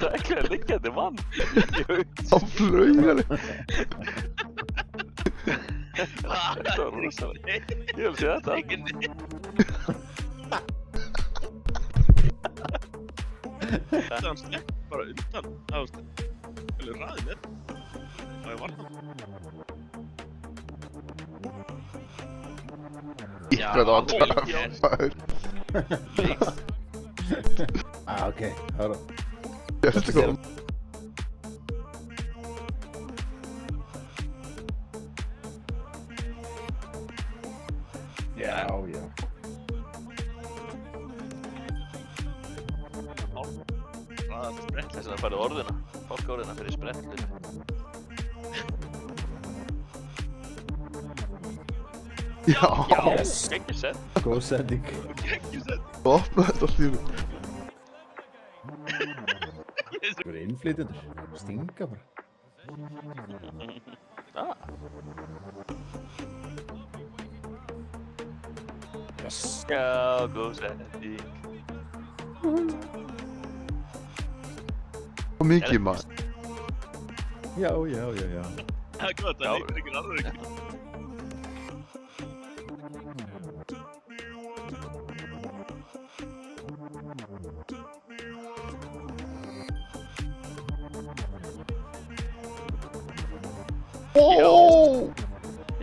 Tækla liggjandi mann Á flaugunni. Þetta var rosalega. Ég vil sé þetta. Hann slepp bara undan. Það var alveg ræðið mér. Og ég var það. Hvað það var töffaður. Okej, hörru. Ég finnst það góð. Já. Ræðast sprett. Þess að færðu orðina. Fálkaorðina fyrir sprettlunum. Já. Geggjur sett. Góð setting. Opna þetta allt í hennu. Það verður innflytjendur. Stinga bara. Yes. Já, góð setting. Og mikið maður. Já. Það er gott, það líkur ykkur alveg ekki.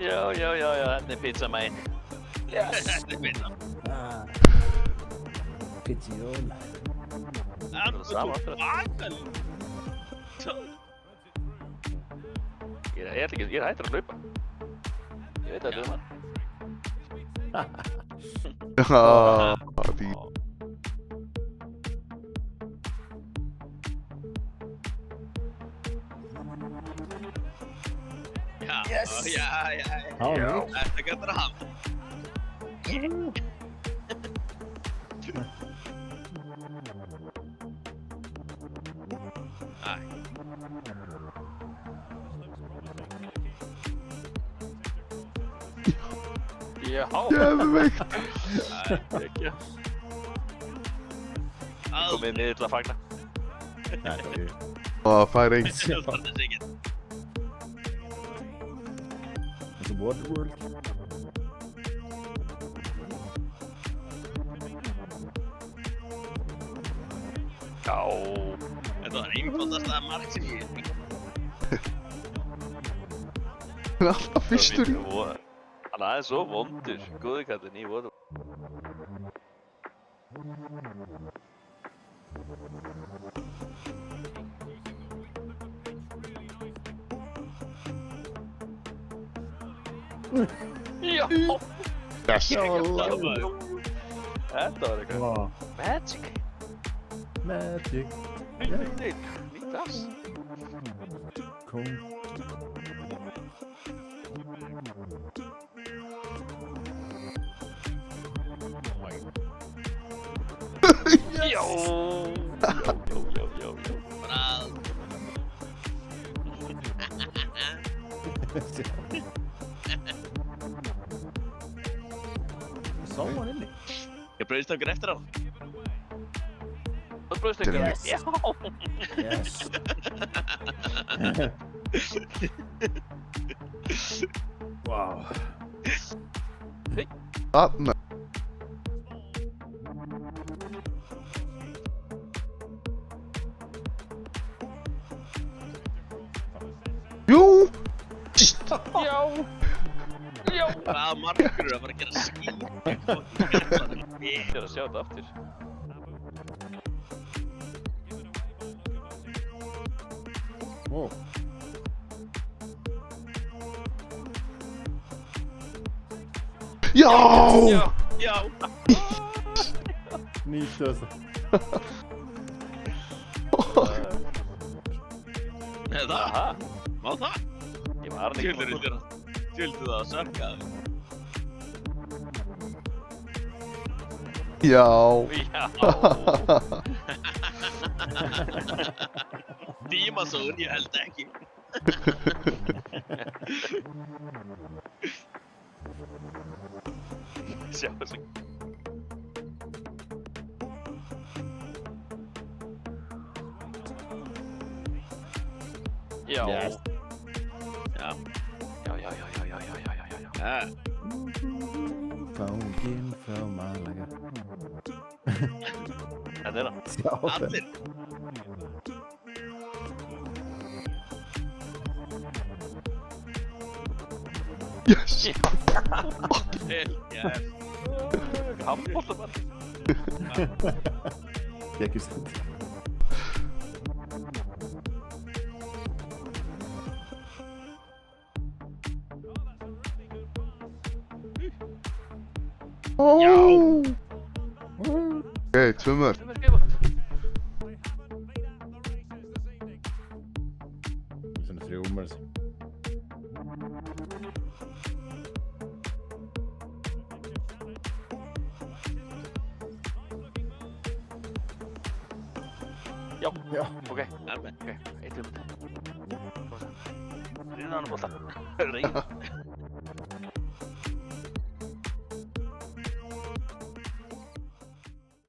Já, þetta er pizza mæn. Þetta er beina. Pizziola. Það er sama aftur. Bakalí. Ég er hættur að hlaupa. Ég veit að þetta er hann. Já, því. Já. Þetta getur hann. Já. Geðveikt. Ekki. Komið niður til að fagna. Það fær einn. Þetta er Waterworld. Já. Þetta var einfaldasta mark sem ég hef. Það er alltaf fyrstur í. Hann aðeins svo vondur. Góði kallinn í voru. Já. Yes. Þetta var eitthvað. Magic. Magic. Nýtt ass. Cool. Já. Brað. Sá hann inni. Ég brauðist okkur eftir á. Það bröðst ekki. Yes. Já. Yes. Wow. Þarna. Jú. Já. Hvaða markur er að fara að gera skýr? Ég er að sjá þetta aftur. Wow. Já. Já. Nýttu þessu. Það? Aha. Má það? Ég var hann ekki. Tjöldu það að sökka. Já. Já. Dímasón, ég held ekki. Sjá þessu. Já. Yes. Já. Já. Fanginn frá Malaga. Þetta er hann. Sjá það. Allir. Yes! Yes. Handboltamann. Ekki stund. Oh! Ok, 2 mörg. Sem er gefa. Svona 3 mörg. Já. Já. Ok. Alveg. Ok. Eitt viðbúti. Rýna hann bolta. Rýna.